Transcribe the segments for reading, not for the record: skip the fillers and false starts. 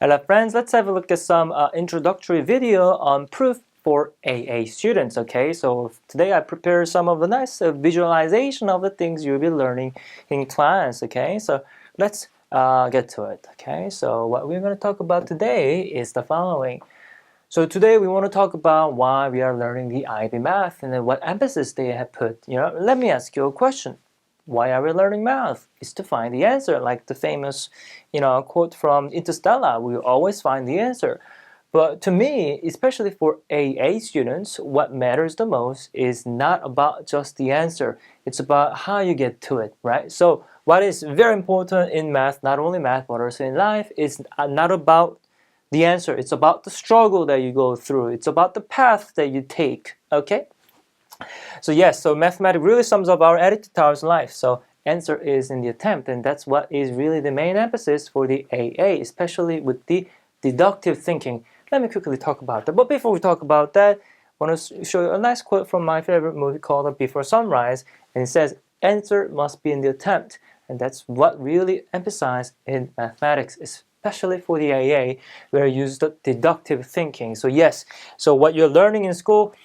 Hello friends, let's have a look at some introductory video on proof for AA students. Okay, so today I prepared some of the nice visualization of the things you'll be learning in class. Okay, so let's get to it. Okay, so what we're going to talk about today is the following. So today we want to talk about why we are learning the IB math and then what emphasis they have put. Let me ask you a question. Why are we learning math? It's to find the answer, like the famous, quote from Interstellar. We always find the answer. But to me, especially for AA students, what matters the most is not about just the answer. It's about how you get to it, right? So what is very important in math, not only math, but also in life, is not about the answer. It's about the struggle that you go through. It's about the path that you take, okay? So yes, so mathematics really sums up our attitude towards life. So answer is in the attempt, and that's what is really the main emphasis for the AA, especially with the deductive thinking. Let me quickly talk about that. But before we talk about that, I want to show you a nice quote from my favorite movie called Before Sunrise, and it says, answer must be in the attempt. And that's what really emphasized in mathematics, especially for the AA, where you use the deductive thinking. So yes, so what you're learning in school,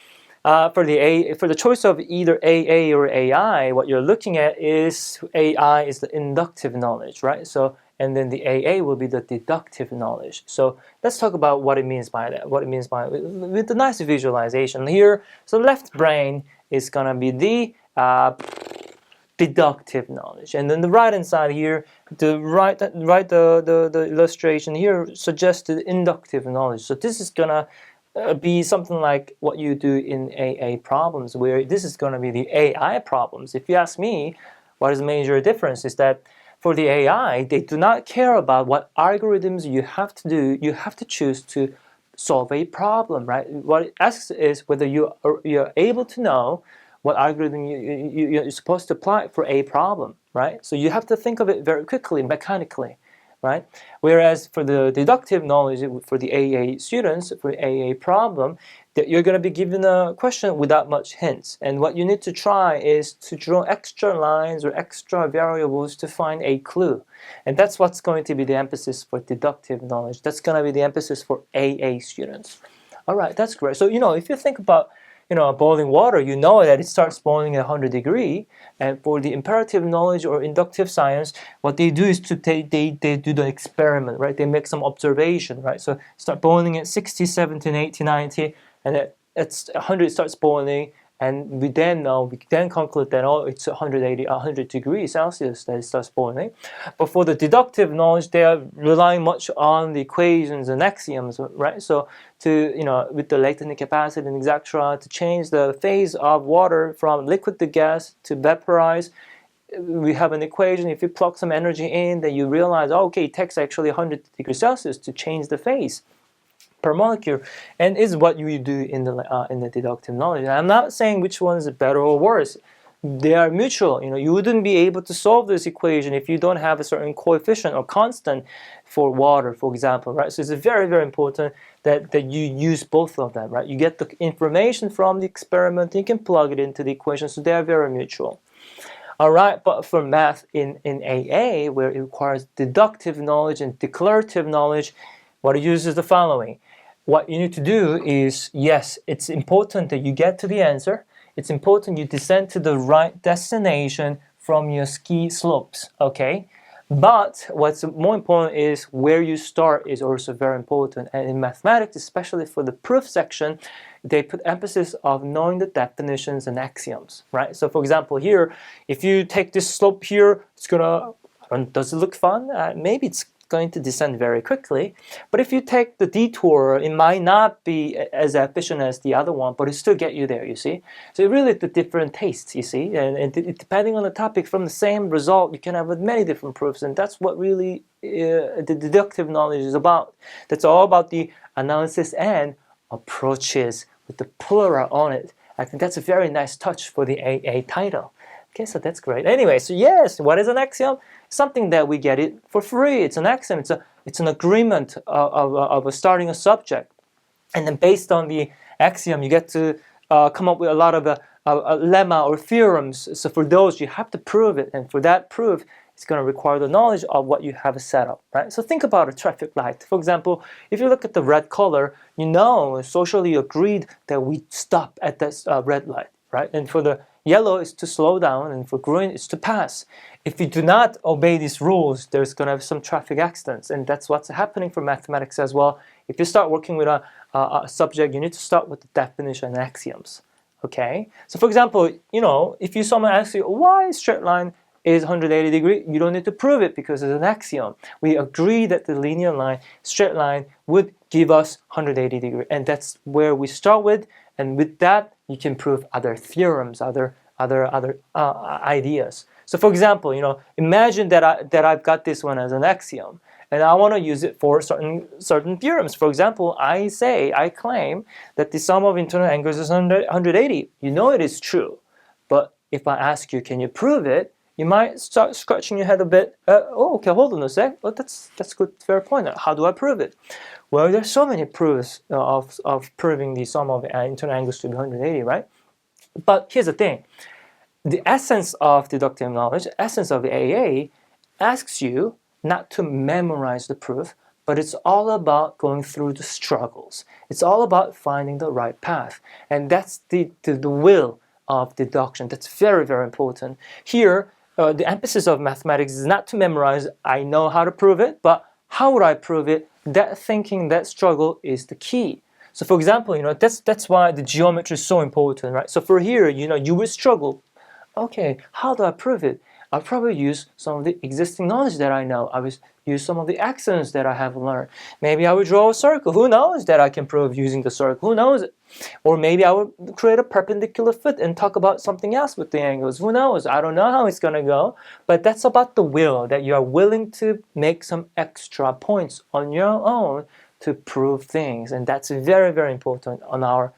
for the choice of either AA or AI, what you're looking at is AI is the inductive knowledge, right? So and then the AA will be the deductive knowledge. So let's talk about what it means by that. What it means by with the nice visualization here. So left brain is gonna be the deductive knowledge, and then the right hand side here, the the illustration here suggests the inductive knowledge. So this is gonna be something like what you do in AA problems, where this is going to be the AI problems. If you ask me, what is the major difference is that for the AI, they do not care about what algorithms you have to do. You have to choose to solve a problem, right? What it asks is whether you're able to know what algorithm you're supposed to apply for a problem, right? So you have to think of it very quickly, mechanically, right? Whereas for the deductive knowledge, for the AA students, for AA problem, that you're going to be given a question without much hints. And what you need to try is to draw extra lines or extra variables to find a clue. And that's what's going to be the emphasis for deductive knowledge. That's going to be the emphasis for AA students. All right, that's great. So, if you think about boiling water, you know that it starts boiling at 100 degrees. And for the imperative knowledge or inductive science, what they do is they do the experiment, right? They make some observation, right? So start boiling at 60, 70, 80, 90, and at 100 it starts boiling, and we then conclude that, oh, it's 100 degrees Celsius that it starts boiling. But for the deductive knowledge, they are relying much on the equations and axioms, right? So with the latent capacity and etc., to change the phase of water from liquid to gas to vaporize, we have an equation. If you plug some energy in, then you realize, oh, okay, it takes actually 100 degrees Celsius to change the phase per molecule, and is what you do in the deductive knowledge. And I'm not saying which one is better or worse. They are mutual. You wouldn't be able to solve this equation if you don't have a certain coefficient or constant for water, for example, right? So it's very, very important that you use both of them, right? You get the information from the experiment, you can plug it into the equation, so they are very mutual. All right, but for math in AA, where it requires deductive knowledge and declarative knowledge, what it uses is the following. What you need to do is, yes, it's important that you get to the answer. It's important you descend to the right destination from your ski slopes, okay? But what's more important is where you start is also very important. And in mathematics, especially for the proof section, they put emphasis of knowing the definitions and axioms, right? So for example, here, if you take this slope here, does it look fun? Maybe it's going to descend very quickly. But if you take the detour, it might not be as efficient as the other one, but it still get you there, you see. So really the different tastes, you see, and depending on the topic, from the same result, you can have many different proofs, and that's what really the deductive knowledge is about. That's all about the analysis and approaches with the plural on it. I think that's a very nice touch for the AA title. Okay, so that's great. Anyway, so yes, what is an axiom? Something that we get it for free. It's an axiom. It's an agreement of starting a subject, and then based on the axiom, you get to come up with a lot of lemma or theorems. So for those, you have to prove it, and for that proof, it's going to require the knowledge of what you have set up, right? So think about a traffic light. For example, if you look at the red color, you know, socially agreed that we stop at this red light, right? And for the yellow is to slow down, and for green is to pass. If you do not obey these rules, there's going to be some traffic accidents, and that's what's happening for mathematics as well. If you start working with a subject, you need to start with the definition and axioms. Okay, so for example, you know, if someone asks you why straight line is 180 degree, you don't need to prove it because it's an axiom. We agree that the linear line, straight line, would give us 180 degree, and that's where we start with. And with that, you can prove other theorems, other ideas. So for example, you know, imagine that I've got this one as an axiom, and I want to use it for certain theorems. For example, I claim that the sum of internal angles is 180. You know it is true, but if I ask you, can you prove it? You might start scratching your head a bit. Oh, okay, hold on a sec. Well, that's good, fair point. How do I prove it? Well, there's so many proofs of proving the sum of internal angles to be 180, right? But here's the thing. The essence of deductive knowledge, essence of the AA, asks you not to memorize the proof, but it's all about going through the struggles. It's all about finding the right path. And that's the will of deduction. That's very, very important. Here, the emphasis of mathematics is not to memorize, I know how to prove it, but how would I prove it? That thinking, that struggle is the key. So for example, you know, that's why the geometry is so important, right? So for here, you know, you will struggle. Okay, how do I prove it? I'll probably use some of the existing knowledge that I know. I will use some of the axioms that I have learned. Maybe I will draw a circle. Who knows that I can prove using the circle? Who knows? Or maybe I will create a perpendicular foot and talk about something else with the angles. Who knows? I don't know how it's going to go. But that's about the will, that you are willing to make some extra points on your own to prove things. And that's very, very important on our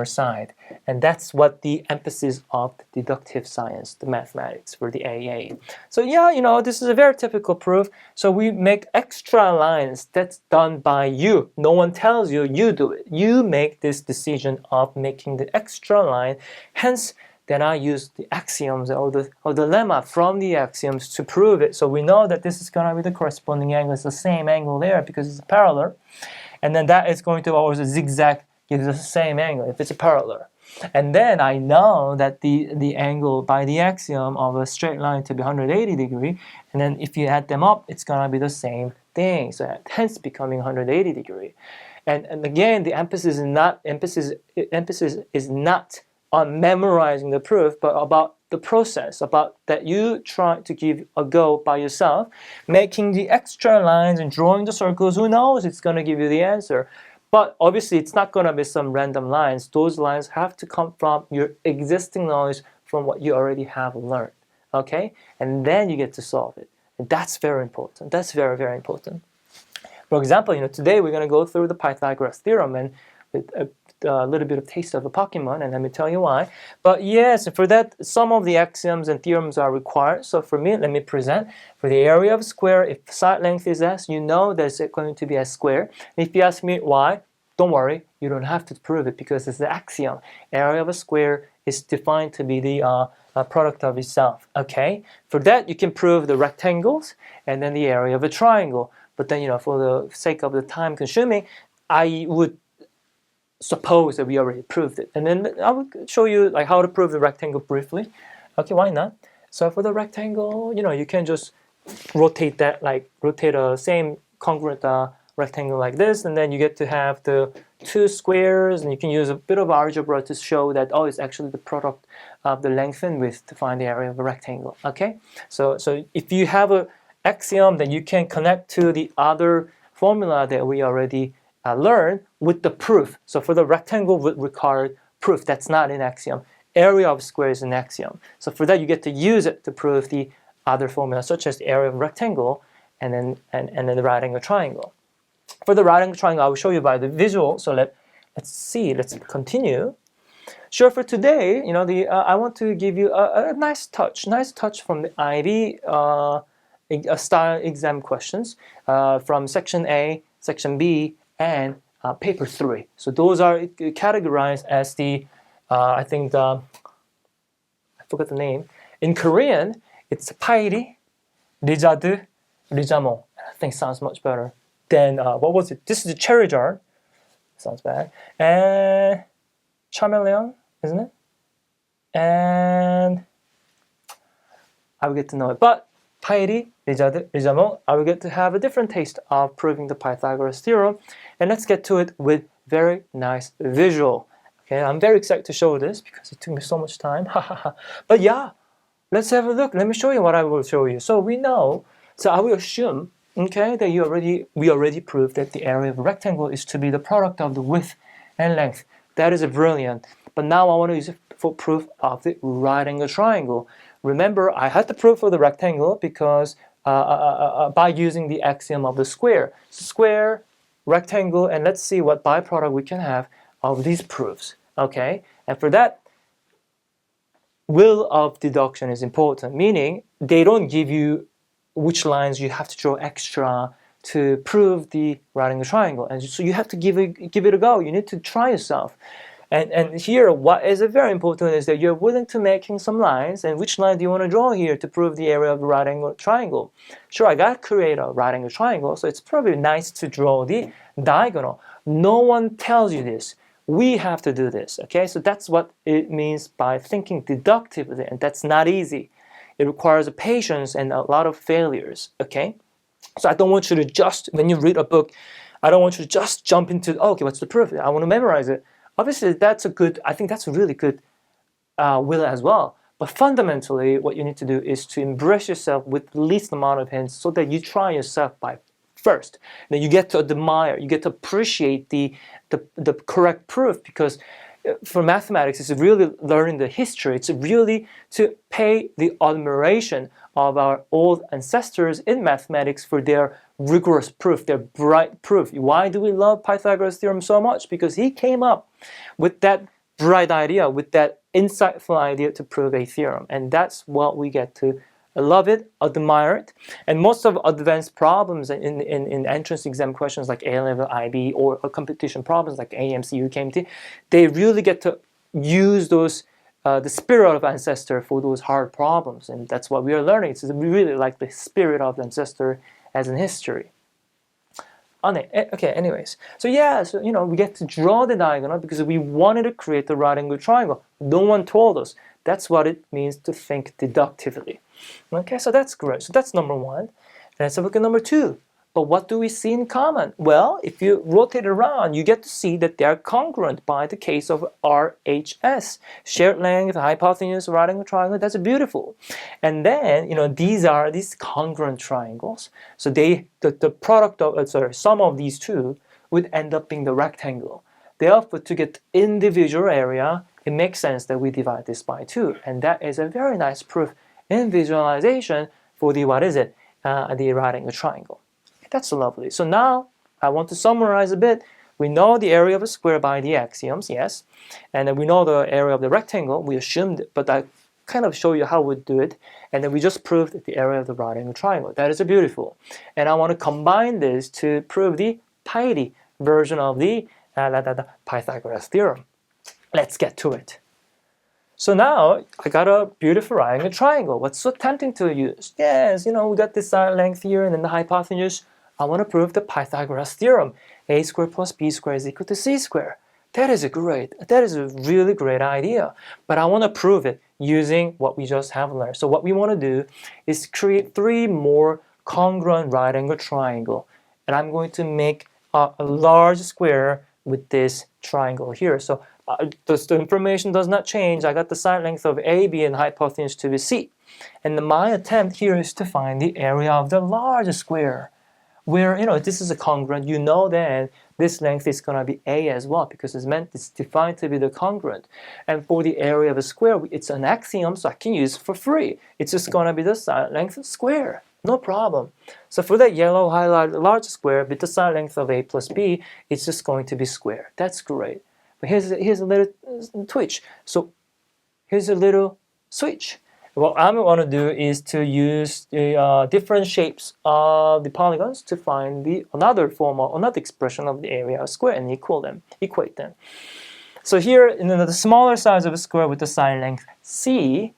side. And that's what the emphasis of the deductive science, the mathematics for the AA. So yeah, you know, this is a very typical proof. So we make extra lines. That's done by you. No one tells you, you do it. You make this decision of making the extra line. Hence, then I use the axioms or the lemma from the axioms to prove it. So we know that this is going to be the corresponding angle. It's the same angle there because it's parallel. And then that is going to always zigzag, gives us the same angle if it's a parallel. And then I know that the angle by the axiom of a straight line to be 180 degree, and then if you add them up, it's gonna be the same thing. So hence becoming 180 degree. And again, the emphasis is not on memorizing the proof, but about the process, about that you try to give a go by yourself, making the extra lines and drawing the circles. Who knows? It's gonna give you the answer. But obviously, it's not going to be some random lines. Those lines have to come from your existing knowledge from what you already have learned, okay? And then you get to solve it. And that's very important. That's very, very important. For example, you know, today we're going to go through the Pythagoras Theorem and with a little bit of taste of a Pokemon, and let me tell you why. But yes, for that, some of the axioms and theorems are required. So for me, let me present. For the area of a square, if side length is s, you know that it's going to be s squared. If you ask me why, don't worry, you don't have to prove it because it's the axiom. Area of a square is defined to be the product of itself, okay? For that, you can prove the rectangles and then the area of a triangle. But then, you know, for the sake of the time consuming, I would suppose that we already proved it. And then I will show you like how to prove the rectangle briefly. Okay, why not? So for the rectangle, you know, you can just rotate that, like rotate a same congruent rectangle like this, and then you get to have the two squares, and you can use a bit of algebra to show that, oh, it's actually the product of the length and width to find the area of a rectangle, okay? So if you have an axiom that you can connect to the other formula that we already learned with the proof. So for the rectangle would require proof. That's not an axiom. Area of square is an axiom. So for that, you get to use it to prove the other formula, such as the area of a rectangle and then the right angle triangle. For the right angle triangle, I will show you by the visual. So let's see. Let's continue. Sure. For today, you know, I want to give you a nice touch from the IB style exam questions from section A, section B, and paper 3. So those are categorized as the I forgot the name. In Korean, it's Pythagoras Rizard, Rizamo. I think sounds much better than, what was it? This is the Charizard. Sounds bad. And Charmeleon, isn't it? And I will get to know it. But Pythagoras, Rizard, Rizamo, I will get to have a different taste of proving the Pythagoras theorem. And let's get to it with very nice visual. Okay, I'm very excited to show this because it took me so much time. But yeah, let's have a look. Let me show you what I will show you. So we know, so I will assume, okay, that we already proved that the area of a rectangle is to be the product of the width and length. That is brilliant. But now I want to use it for proof of the right angle triangle. Remember, I had the proof for the rectangle because by using the axiom of the square. Square, rectangle, and let's see what byproduct we can have of these proofs. Okay, and for that, will of deduction is important, meaning they don't give you which lines you have to draw extra to prove the right angle triangle, and so you have to give it a go. You need to try yourself. And here, what is very important is that you're willing to making some lines, and which line do you want to draw here to prove the area of the right angle triangle? Sure, I got to create a right angle triangle, so it's probably nice to draw the diagonal. No one tells you this. We have to do this, okay? So that's what it means by thinking deductively, and that's not easy. It requires patience and a lot of failures, okay? So I don't want you to just, when you read a book, I don't want you to just jump into, oh, okay, what's the proof? I want to memorize it. Obviously, I think that's a really good will as well. But fundamentally, what you need to do is to embrace yourself with the least amount of hints so that you try yourself by first. Then you get to admire, you get to appreciate the correct proof, because for mathematics, it's really learning the history. It's really to pay the admiration of our old ancestors in mathematics for their rigorous proof, their bright proof. Why do we love Pythagoras theorem so much? Because he came up with that bright idea, with that insightful idea to prove a theorem. And that's what we get to love it, admire it. And most of advanced problems in entrance exam questions like A-level, IB, or competition problems like AMC, UKMT, they really get to use those the spirit of ancestor for those hard problems. And that's what we are learning. It's really like the spirit of the ancestor as in history. Okay, anyways. So yeah, so we get to draw the diagonal because we wanted to create the right angle triangle. No one told us. That's what it means to think deductively. Okay, so that's great. So that's number one. Let's have a look at number two. But what do we see in common? Well, if you rotate it around, you get to see that they are congruent by the case of RHS. Shared length, hypotenuse, right angle triangle, that's beautiful. And then, these are these congruent triangles. So the product of, sum of these two would end up being the rectangle. Therefore, to get individual area, it makes sense that we divide this by 2. And that is a very nice proof in visualization for the, the right angle triangle. That's lovely. So now I want to summarize a bit. We know the area of a square by the axioms, yes. And then we know the area of the rectangle. We assumed it, but I kind of show you how we do it. And then we just proved the area of the right angle triangle. That is beautiful. And I want to combine this to prove the Pythagorian version of the Pythagoras theorem. Let's get to it. So now I got a beautiful right angle triangle. What's so tempting to use? Yes, we got this side length here and then the hypotenuse. I want to prove the Pythagoras theorem. A squared plus b squared is equal to c squared. That is a really great idea. But I want to prove it using what we just have learned. So what we want to do is create 3 more congruent right angle triangle. And I'm going to make a large square with this triangle here. So the information does not change. I got the side length of AB and hypotenuse to be C. And my attempt here is to find the area of the large square, where this is a congruent. Then this length is going to be A as well, because it's defined to be the congruent. And for the area of a square, it's an axiom, so I can use it for free. It's just going to be the side length square. No problem. So for that yellow highlighted large square with the side length of A plus B, it's just going to be square. That's great. But here's a little twitch. So here's a little switch. What I want to do is to use the different shapes of the polygons to find another expression of the area of a square and equate them. So here, the smaller size of a square with the side length C,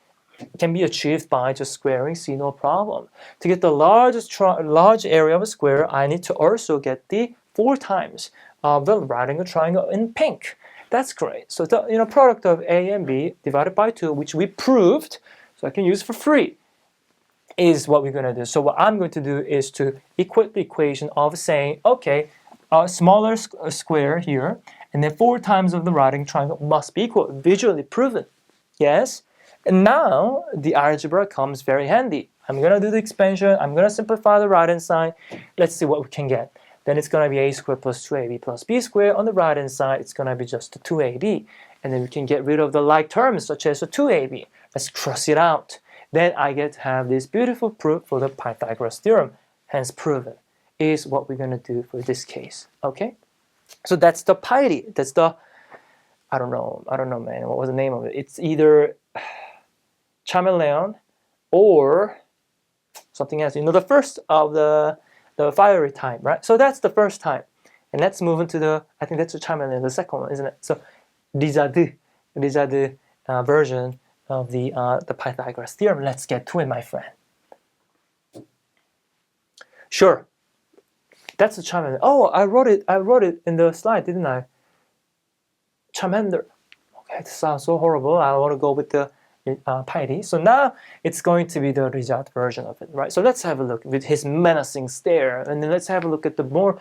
can be achieved by just squaring C, no problem. To get the large area of a square, I need to also get the 4 times of the rectangle triangle in pink. That's great. So the product of A and B divided by 2, which we proved, so I can use for free, is what we're going to do. So what I'm going to do is to equate the equation of saying, okay, a smaller square here, and then 4 times of the right angle triangle must be equal. Visually proven. Yes? And now the algebra comes very handy. I'm going to do the expansion. I'm going to simplify the right-hand side. Let's see what we can get. Then it's going to be a squared plus 2ab plus b squared. On the right-hand side, it's going to be just 2ab. And then we can get rid of the like terms, such as 2ab. Let's cross it out. Then I get to have this beautiful proof for the Pythagoras Theorem. Hence proven is what we're going to do for this case. Okay? So that's the Pythie. That's the, I don't know, man. What was the name of it? It's either Charmeleon or something else. The first of the fiery type, right? So that's the first type. And let's move into the, I think that's the Charmeleon, the second one, isn't it? So these are the version of the Pythagoras Theorem. Let's get to it, my friend. Sure. That's the Charmander. Oh, I wrote it in the slide, didn't I? Charmander. Okay, it sounds so horrible. I want to go with the Pythie. So now it's going to be the result version of it, right? So let's have a look with his menacing stare, and then let's have a look at the more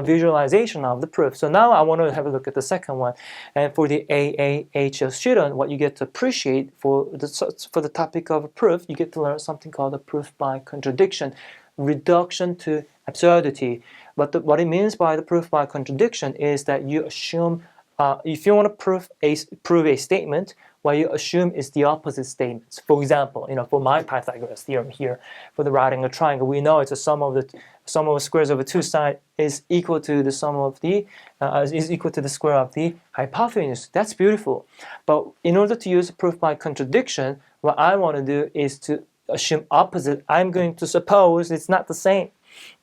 visualization of the proof. So now I want to have a look at the second one, and for the AAHL student, what you get to appreciate for the topic of a proof, you get to learn something called a proof by contradiction, reduction to absurdity. But what it means by the proof by contradiction is that you assume, if you want to prove a statement, what you assume is the opposite statements. For example, for my Pythagoras theorem here, for the right angle triangle, we know it's a sum of the squares over 2 sides is equal to the sum of the square of the hypotenuse. That's beautiful. But in order to use proof by contradiction, what I want to do is to assume opposite. I'm going to suppose it's not the same.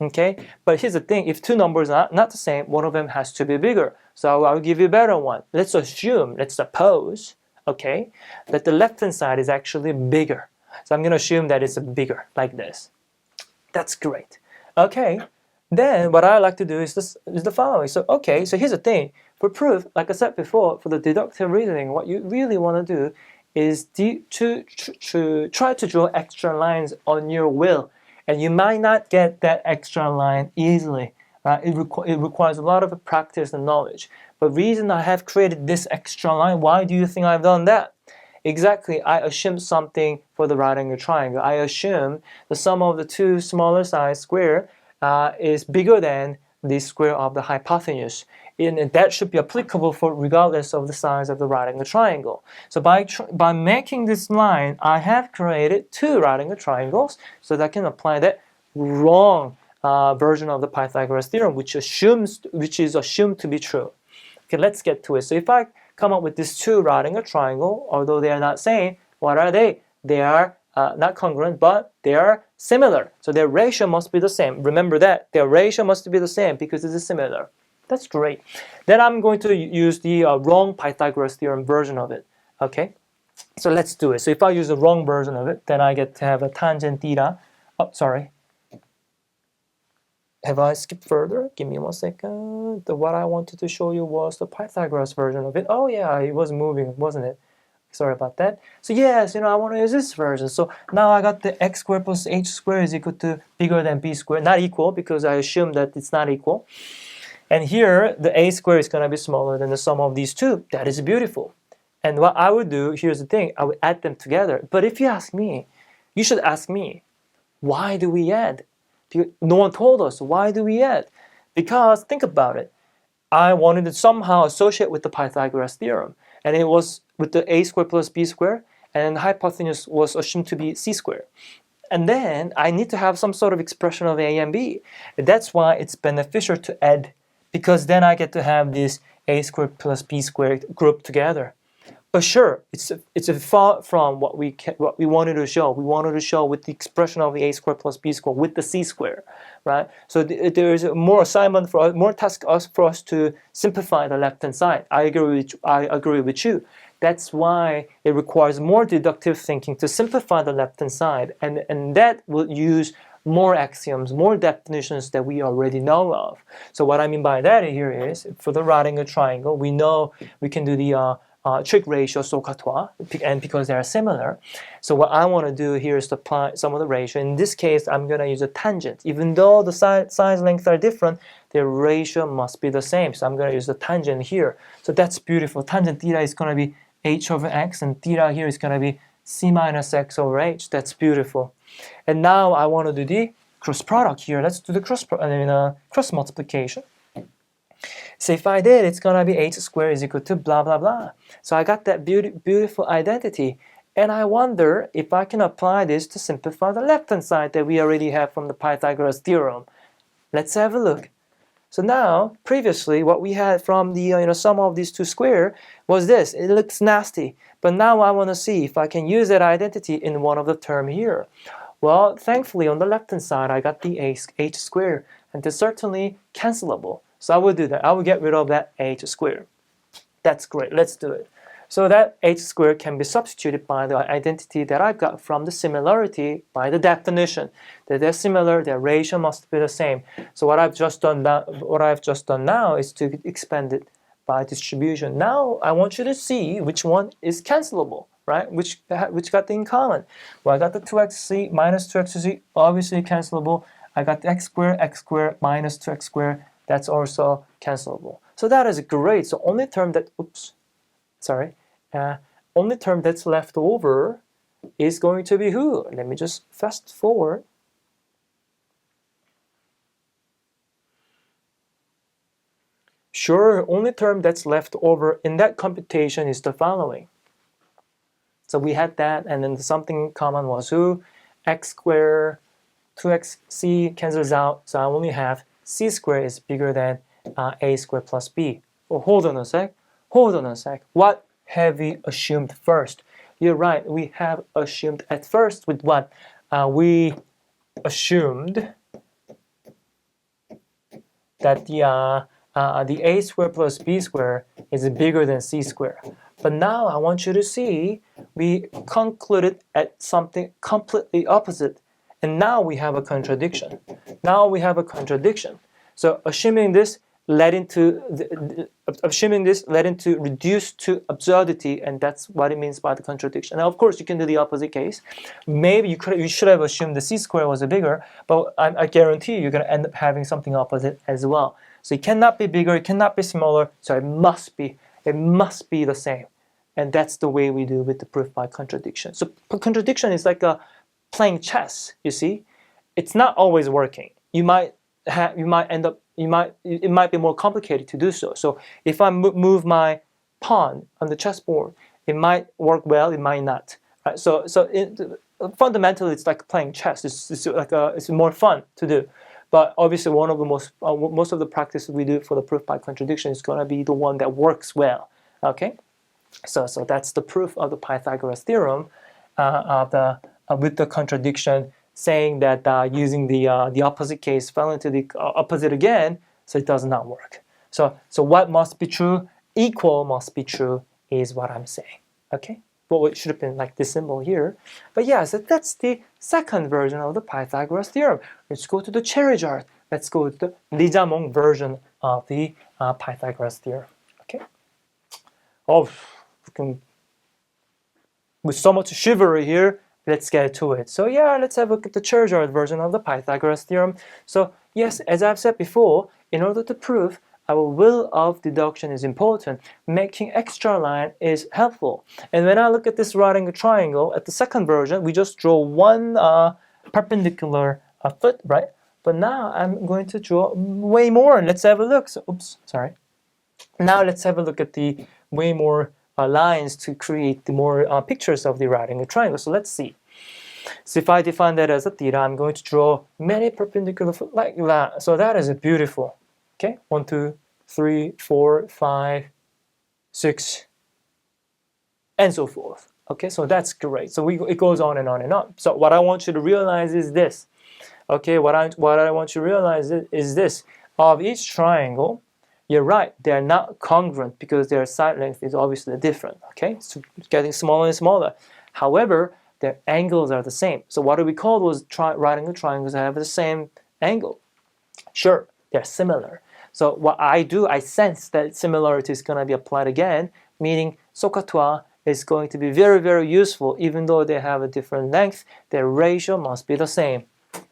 Okay, but here's the thing: if 2 numbers are not the same, one of them has to be bigger. So I'll give you a better one. Let's suppose, okay, that the left-hand side is actually bigger. So I'm going to assume that it's bigger, like this. That's great. Okay, then what I like to do is the following. So okay, so here's the thing: for proof, like I said before, for the deductive reasoning, what you really want to do is to try to draw extra lines on your will. And you might not get that extra line easily. Right? It requires a lot of practice and knowledge. But the reason I have created this extra line, why do you think I've done that? Exactly, I assume something for the right angle triangle. I assume the sum of the 2 smaller size square is bigger than the square of the hypotenuse. And that should be applicable for regardless of the size of the right angle triangle. So by making this line, I have created 2 right angle triangles, so that I can apply that wrong version of the Pythagoras theorem, which is assumed to be true. Okay, let's get to it. So if I come up with these 2 right angle triangle, although they are not same, what are they? They are not congruent, but they are similar. So their ratio must be the same. Remember that their ratio must be the same because it is similar. That's great. Then I'm going to use the wrong Pythagoras theorem version of it. Okay, so let's do it. So if I use the wrong version of it, then I get to have a tangent theta. Oh, sorry. Have I skipped further? Give me 1 second. What I wanted to show you was the Pythagoras version of it. Oh yeah, it was moving, wasn't it? Sorry about that. So yes, I want to use this version. So now I got the x squared plus h squared is equal to bigger than b squared. Not equal because I assume that it's not equal. And here, the a squared is going to be smaller than the sum of these 2. That is beautiful. And what I would do, here's the thing, I would add them together. But if you ask me, you should ask me, why do we add? Because no one told us, why do we add? Because, think about it, I wanted to somehow associate with the Pythagoras theorem. And it was with the a squared plus b squared, and the hypotenuse was assumed to be c squared. And then I need to have some sort of expression of a and b. That's why it's beneficial to add, because then I get to have this a squared plus b squared grouped together. But sure, it's far from what we wanted to show. We wanted to show with the expression of the a squared plus b squared with the c squared, right? So there is more assignment for us, more task for us to simplify the left hand side. I agree with you. That's why it requires more deductive thinking to simplify the left-hand side, and that will use more axioms, more definitions that we already know of. So what I mean by that here is, for the right angle triangle, we know we can do the trig ratio SOHCAHTOA, and because they are similar. So what I want to do here is to apply some of the ratio. In this case, I'm going to use a tangent. Even though the side lengths are different, their ratio must be the same. So I'm going to use the tangent here. So that's beautiful. Tangent theta is going to be h over x, and theta here is going to be c minus x over h. That's beautiful. And now I want to do the cross product here. Let's do the cross multiplication. So if I did, it's going to be h squared is equal to blah, blah, blah. So I got that beautiful identity. And I wonder if I can apply this to simplify the left-hand side that we already have from the Pythagoras Theorem. Let's have a look. So now, previously, what we had from the sum of these two squares was this. It looks nasty. But now I want to see if I can use that identity in one of the term here. Well, thankfully, on the left-hand side, I got the h squared. And it's certainly cancelable. So I will do that. I will get rid of that h squared. That's great. Let's do it. So that h squared can be substituted by the identity that I got from the similarity by the definition. That they're similar, their ratio must be the same. So what I've just done now is to expand it by distribution. Now I want you to see which one is cancelable, right? Which got the in common. Well, I got the 2xc minus 2xc, obviously cancelable. I got the x squared minus 2x squared. That's also cancelable. So that is great. So only term that, only term that's left over is going to be who? Let me just fast forward. Sure, only term that's left over in that computation is the following. So we had that, and then something common was who? X squared, 2xc cancels out, so I only have c squared is bigger than a squared plus b. Oh, hold on a sec. What have we assumed first? You're right, we have assumed at first with what? We assumed that the a squared plus b squared is bigger than c squared. But now I want you to see we concluded at something completely opposite. And now we have a contradiction. So assuming this led into reduced to absurdity, and that's what it means by the contradiction. Now, of course, you can do the opposite case. Maybe you should have assumed the c squared was bigger, but I guarantee you're going to end up having something opposite as well. So it cannot be bigger, it cannot be smaller, so it must be the same. And that's the way we do with the proof by contradiction. So contradiction is like playing chess, you see. It's not always working. It might be more complicated to do so. So if I move my pawn on the chessboard, it might work well, it might not. Right? So fundamentally, it's like playing chess. It's more fun to do. But obviously, one of the most of the practices we do for the proof by contradiction is going to be the one that works well. Okay, so that's the proof of the Pythagoras theorem with the contradiction, saying that using the opposite case fell into the opposite again, so it does not work. So what must be true? Equal must be true is what I'm saying. Okay. Well, it should have been like this symbol here. But yeah, so that's the second version of the Pythagoras theorem. Let's go to the Charizard. Let's go to the Lijamong version of the Pythagoras theorem. Okay. Oh, with so much chivalry here, let's get to it. So yeah, let's have a look at the Charizard version of the Pythagoras theorem. So yes, as I've said before, in order to prove our will of deduction is important, making extra line is helpful. And when I look at this right angle triangle, at the second version, we just draw one perpendicular foot, right? But now I'm going to draw way more. Let's have a look. So, now let's have a look at the way more lines to create the more pictures of the right angle triangle. So let's see. So if I define that as a theta, I'm going to draw many perpendicular foot like that. So that is beautiful. Okay, 1, 2, 3, 4, 5, 6, and so forth. Okay, so that's great. So it goes on and on and on. So what I want you to realize is this. Okay, what I want you to realize is this. Of each triangle, you're right, they're not congruent because their side length is obviously different, okay? So it's getting smaller and smaller. However, their angles are the same. So what do we call those right angle triangles that have the same angle? Sure, they're similar. So what I do, I sense that similarity is going to be applied again, meaning SOHCAHTOA is going to be very, very useful. Even though they have a different length, their ratio must be the same.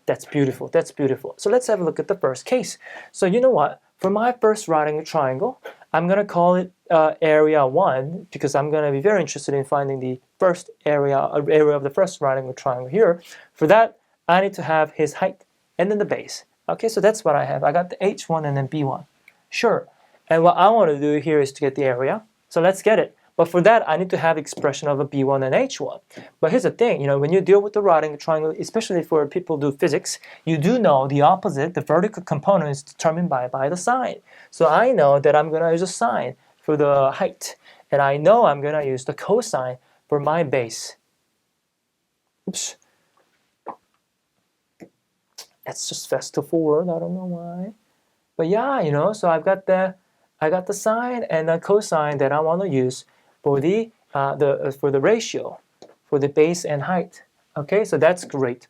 That's beautiful. That's beautiful. So let's have a look at the first case. So you know what? For my first right angle triangle, I'm going to call it area 1 because I'm going to be very interested in finding the first area of the first right angle triangle here. For that, I need to have his height and then the base. Okay, so that's what I have. I got the H1 and then B1. Sure. And what I want to do here is to get the area. So let's get it. But for that, I need to have expression of a B1 and H1. But here's the thing, when you deal with the right angle triangle, especially for people who do physics, you do know the opposite, the vertical component is determined by the sine. So I know that I'm going to use a sine for the height. And I know I'm going to use the cosine for my base. Oops. It's just faster forward, I don't know why. But yeah, so I got the sine and the cosine that I want to use for the ratio, for the base and height. Okay, so that's great.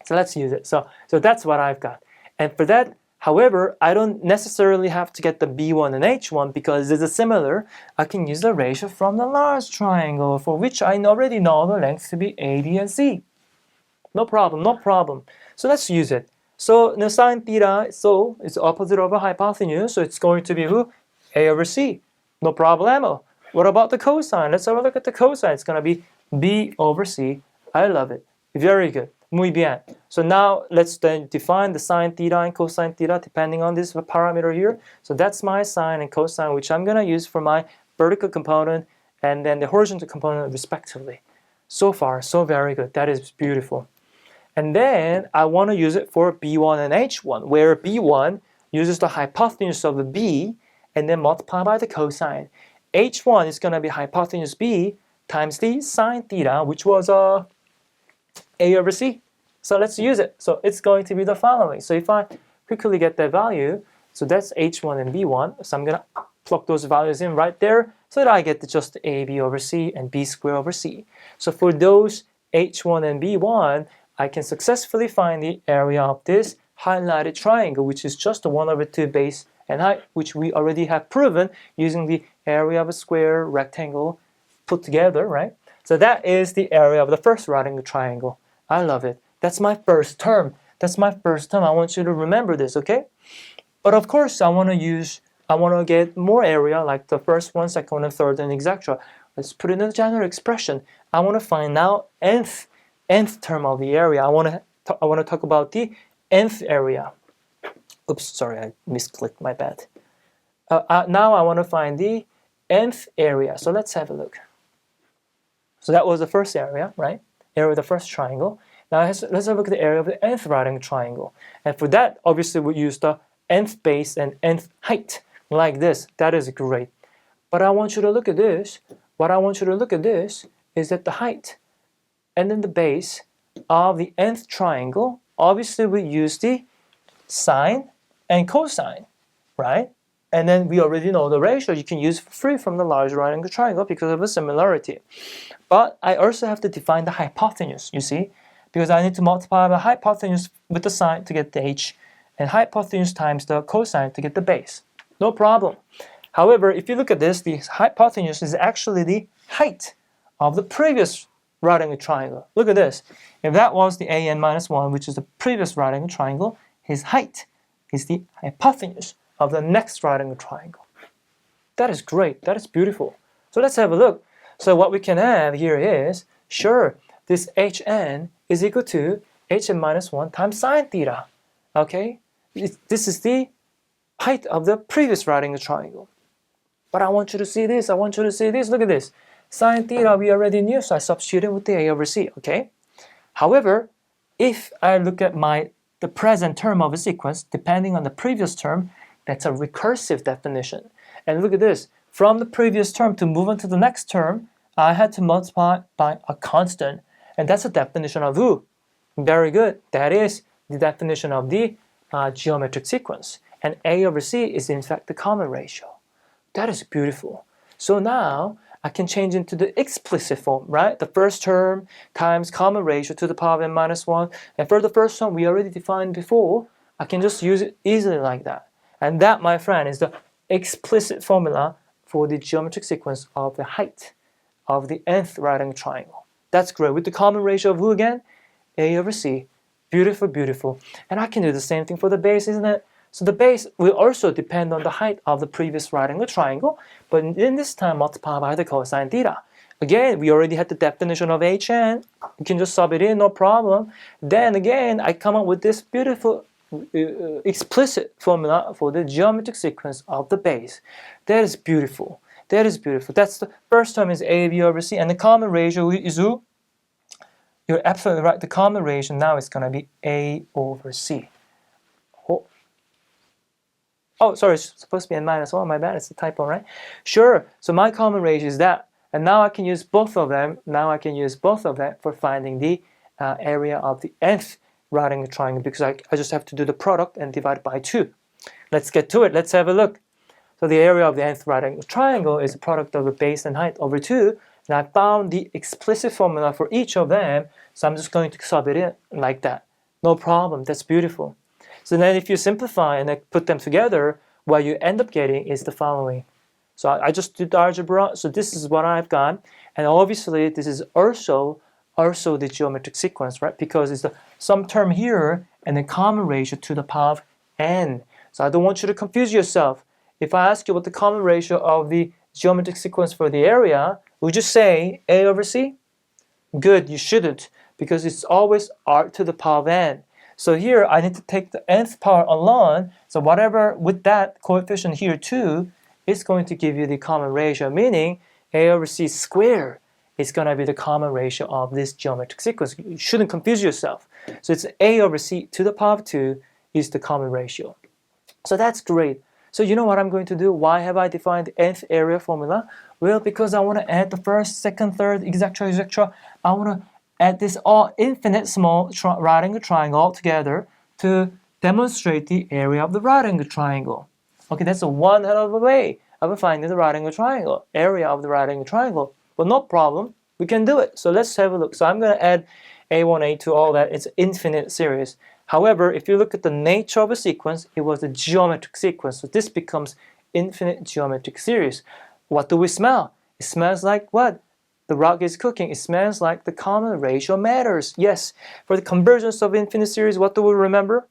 So let's use it. So that's what I've got. And for that, however, I don't necessarily have to get the B1 and H1 because it's similar. I can use the ratio from the large triangle for which I already know the length to be AD and C. No problem, no problem. So let's use it. So the sine theta, so it's opposite of a hypotenuse, so it's going to be who? A over C. No problemo. What about the cosine? Let's have a look at the cosine. It's going to be B over C. I love it. Very good. Muy bien. So now let's then define the sine theta and cosine theta depending on this parameter here. So that's my sine and cosine, which I'm going to use for my vertical component and then the horizontal component respectively. So far, so very good. That is beautiful. And then I want to use it for B1 and H1, where B1 uses the hypotenuse of the B and then multiply by the cosine. H1 is going to be hypotenuse B times the sine theta, which was A over C. So let's use it. So it's going to be the following. So if I quickly get that value, so that's H1 and B1. So I'm going to plug those values in right there so that I get just AB over C and B squared over C. So for those H1 and B1, I can successfully find the area of this highlighted triangle, which is just the 1 over 2 base and height, which we already have proven using the area of a square rectangle put together, right? So that is the area of the first right angle triangle. I love it. That's my first term. That's my first term. I want you to remember this, okay? But of course, I want to get more area, like the first one, second one, and third, and etc. Let's put it in a general expression. I want to find now nth term of the area. I want to talk about the nth area. Oops, sorry, I misclicked, my bad. Now I want to find the nth area. So let's have a look. So that was the first area, right? Area of the first triangle. Now let's have a look at the area of the nth right angle triangle. And for that, obviously we use the nth base and nth height like this. That is great. But I want you to look at this. What I want you to look at this is that the height and then the base of the nth triangle, obviously we use the sine and cosine, right? And then we already know the ratio you can use for free from the large right angle triangle because of a similarity. But I also have to define the hypotenuse, you see, because I need to multiply the hypotenuse with the sine to get the h, and hypotenuse times the cosine to get the base. No problem. However, if you look at this, the hypotenuse is actually the height of the previous right angle triangle. Look at this. If that was the an minus 1, which is the previous right angle triangle, his height is the hypotenuse of the next right angle triangle. That is great. That is beautiful. So let's have a look. So what we can have here is, sure, this hn is equal to hn minus 1 times sine theta. Okay? This is the height of the previous right angle triangle. But I want you to see this. I want you to see this. Look at this. Sine theta we already knew, so I substituted with the a over c. Okay? However, if I look at the present term of a sequence, depending on the previous term, that's a recursive definition. And look at this. From the previous term to move on to the next term, I had to multiply by a constant. And that's a definition of who? Very good. That is the definition of the geometric sequence. and A over C is in fact the common ratio. That is beautiful. So now I can change into the explicit form, right? The first term times common ratio to the power of n minus 1. And for the first term we already defined before, I can just use it easily like that. And that, my friend, is the explicit formula for the geometric sequence of the height of the nth right angle triangle. That's great. With the common ratio of who again? A over C. Beautiful, beautiful. And I can do the same thing for the base, isn't it? So the base will also depend on the height of the previous right angle triangle, but in this time multiply by the cosine theta. Again, we already had the definition of HN. You can just sub it in, no problem. Then again, I come up with this beautiful explicit formula for the geometric sequence of the base. That is beautiful. That is beautiful. That's the first term is AB over C, and the common ratio is who? You're absolutely right. The common ratio now is going to be A over C. Oh, sorry, it's supposed to be n minus 1. My bad, it's a typo, right? Sure. So my common ratio is that. And now I can use both of them. Now I can use both of them for finding the area of the nth right angle triangle, because I just have to do the product and divide by 2. Let's get to it. Let's have a look. So the area of the nth right angle triangle is the product of the base and height over 2. And I found the explicit formula for each of them. So I'm just going to sub it in like that. No problem. That's beautiful. So then if you simplify and put them together, what you end up getting is the following. So I just did the algebra. So this is what I've got. And obviously this is also the geometric sequence, right? Because it's the some term here and the common ratio to the power of n. So I don't want you to confuse yourself. If I ask you what the common ratio of the geometric sequence for the area, would you say A over C? Good, you shouldn't, because it's always r to the power of n. So here I need to take the nth power alone. So whatever with that coefficient here too is going to give you the common ratio, meaning A over C squared is going to be the common ratio of this geometric sequence. You shouldn't confuse yourself. So it's A over C to the power of 2 is the common ratio. So that's great. So you know what I'm going to do? Why have I defined the nth area formula? Well, because I want to add the first, second, third, etc., etc. I want to add this all infinite small right angle triangle all together to demonstrate the area of the right angle triangle. Okay, that's a one hell of a way of finding the right angle triangle, area of the right angle triangle. But no problem, we can do it. So let's have a look. So I'm going to add A1, A2, all that. It's infinite series. However, if you look at the nature of a sequence, it was a geometric sequence. So this becomes infinite geometric series. What do we smell? It smells like what? The rock is cooking. It smells like the common ratio matters. Yes, for the convergence of infinite series, what do we remember?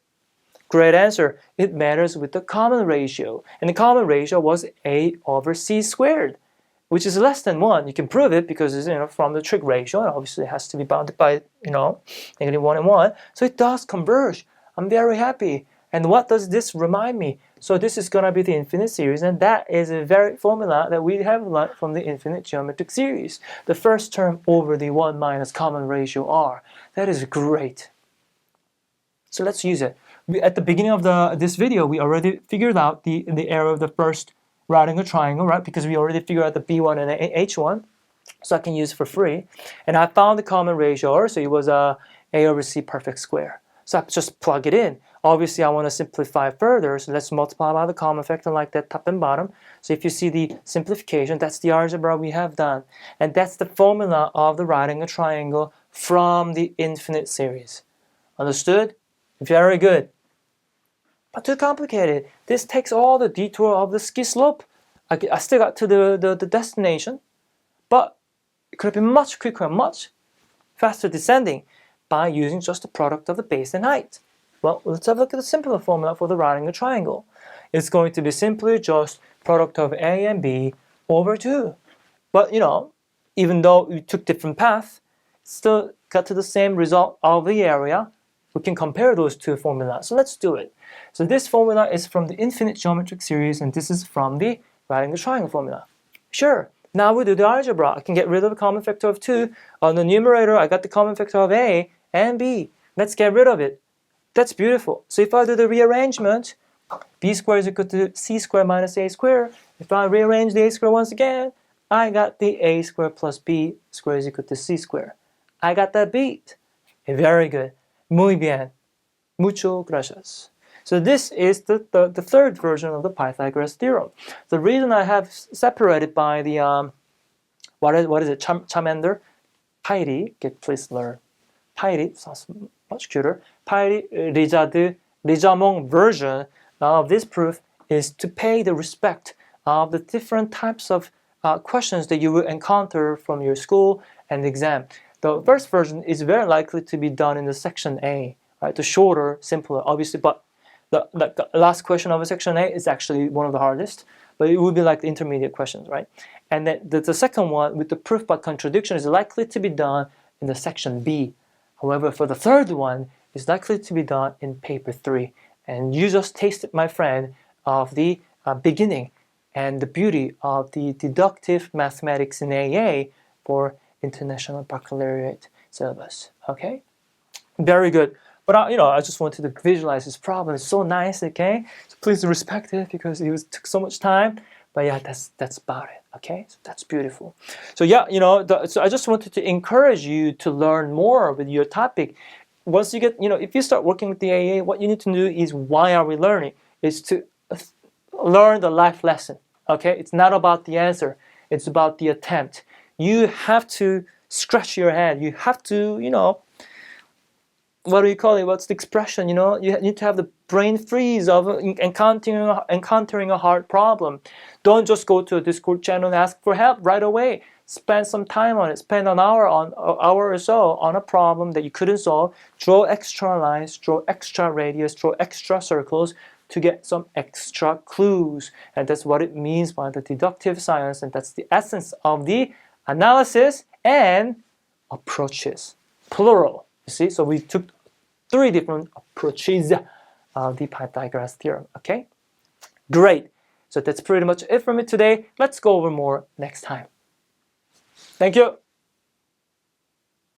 Great answer. It matters with the common ratio. And the common ratio was A over C squared, which is less than 1. You can prove it because it's from the trig ratio. And obviously it has to be bounded by negative 1 and 1. So it does converge. I'm very happy. And what does this remind me? So this is going to be the infinite series, and that is a very formula that we have learned from the infinite geometric series. The first term over the 1 minus common ratio r. That is great. So let's use it. At the beginning of this video, we already figured out the area of the first right angle triangle, right? Because we already figured out the B1 and H1. So I can use it for free. And I found the common ratio r, so it was A over C perfect square. So I just plug it in. Obviously, I want to simplify further, so let's multiply by the common factor like that, top and bottom. So if you see the simplification, that's the algebra we have done. And that's the formula of the right angle triangle from the infinite series. Understood? Very good. Not too complicated. This takes all the detour of the ski slope. I still got to the destination, but it could have been much quicker, much faster descending by using just the product of the base and height. Well, let's have a look at the simpler formula for the right angle triangle. It's going to be simply just product of A and B over 2. But even though we took different paths, still got to the same result of the area. We can compare those two formulas. So let's do it. So this formula is from the infinite geometric series, and this is from the right angle triangle formula. Sure. Now we do the algebra. I can get rid of the common factor of 2. On the numerator, I got the common factor of A and B. Let's get rid of it. That's beautiful. So if I do the rearrangement, B squared is equal to C squared minus A squared. If I rearrange the A squared once again, I got the A squared plus B squared is equal to C squared. I got that beat. Very good. Muy bien. Mucho gracias. So this is the third version of the Pythagoras theorem. The reason I have separated by the what is it, Charmander, Pyri, okay, please learn. Pyri sounds much cuter. Pyri, Rijamong version of this proof is to pay the respect of the different types of questions that you will encounter from your school and exam. The first version is very likely to be done in the section A, right? The shorter, simpler, obviously, but the last question of a section A is actually one of the hardest, but it would be like the intermediate questions, right? And then the second one with the proof by contradiction is likely to be done in the section B. However, for the third one, it's likely to be done in paper 3. And you just tasted, my friend, of the beginning and the beauty of the deductive mathematics in AA for International Baccalaureate syllabus. Okay, very good. But I just wanted to visualize this problem. It's so nice. Okay, so please respect it because it took so much time. But yeah, that's about it. Okay, so that's beautiful. So yeah, so I just wanted to encourage you to learn more with your topic. Once you get, if you start working with the AA, what you need to do is why are we learning? Is to learn the life lesson. Okay, it's not about the answer. It's about the attempt. You have to scratch your head. You have to, what do you call it? What's the expression? You need to have the brain freeze of encountering a hard problem. Don't just go to a Discord channel and ask for help right away. Spend some time on it. Spend an hour or so on a problem that you couldn't solve. Draw extra lines, draw extra radius, draw extra circles to get some extra clues. And that's what it means by the deductive science, and that's the essence of the analysis and approaches. Plural. You see, so we took 3 different approaches of the Pythagoras theorem. Okay, great. So that's pretty much it for me today. Let's go over more next time. Thank you.